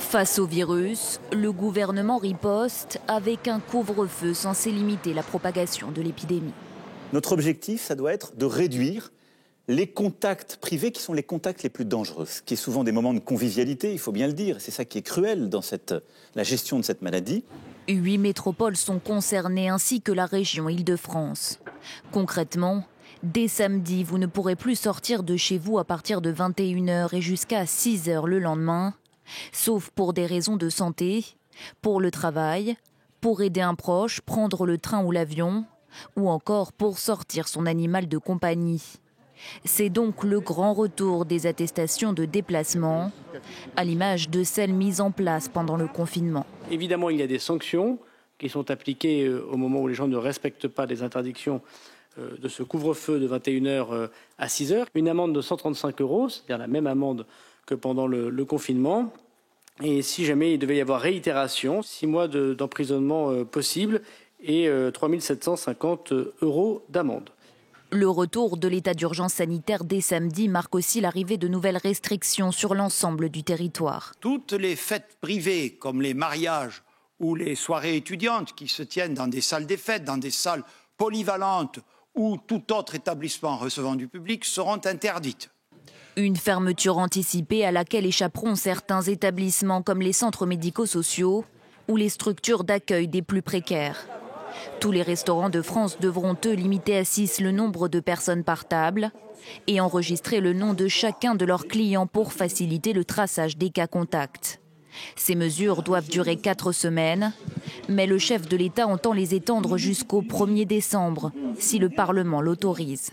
Face au virus, le gouvernement riposte avec un couvre-feu censé limiter la propagation de l'épidémie. Notre objectif, ça doit être de réduire les contacts privés qui sont les contacts les plus dangereux, ce qui est souvent des moments de convivialité, il faut bien le dire. C'est ça qui est cruel dans la gestion de cette maladie. 8 métropoles sont concernées ainsi que la région Île-de-France. Concrètement, dès samedi, vous ne pourrez plus sortir de chez vous à partir de 21h et jusqu'à 6h le lendemain, sauf pour des raisons de santé, pour le travail, pour aider un proche, prendre le train ou l'avion, ou encore pour sortir son animal de compagnie. C'est donc le grand retour des attestations de déplacement, à l'image de celles mises en place pendant le confinement. Évidemment, il y a des sanctions qui sont appliquées au moment où les gens ne respectent pas les interdictions de ce couvre-feu de 21h à 6h. Une amende de 135 €, c'est-à-dire la même amende que pendant le confinement. Et si jamais il devait y avoir réitération, 6 mois d'emprisonnement possible et 3 750 € d'amende. Le retour de l'état d'urgence sanitaire dès samedi marque aussi l'arrivée de nouvelles restrictions sur l'ensemble du territoire. Toutes les fêtes privées, comme les mariages ou les soirées étudiantes qui se tiennent dans des salles des fêtes, dans des salles polyvalentes ou tout autre établissement recevant du public, seront interdites. Une fermeture anticipée à laquelle échapperont certains établissements comme les centres médico-sociaux ou les structures d'accueil des plus précaires. Tous les restaurants de France devront, eux, limiter à 6 le nombre de personnes par table et enregistrer le nom de chacun de leurs clients pour faciliter le traçage des cas contacts. Ces mesures doivent durer 4 semaines, mais le chef de l'État entend les étendre jusqu'au 1er décembre, si le Parlement l'autorise.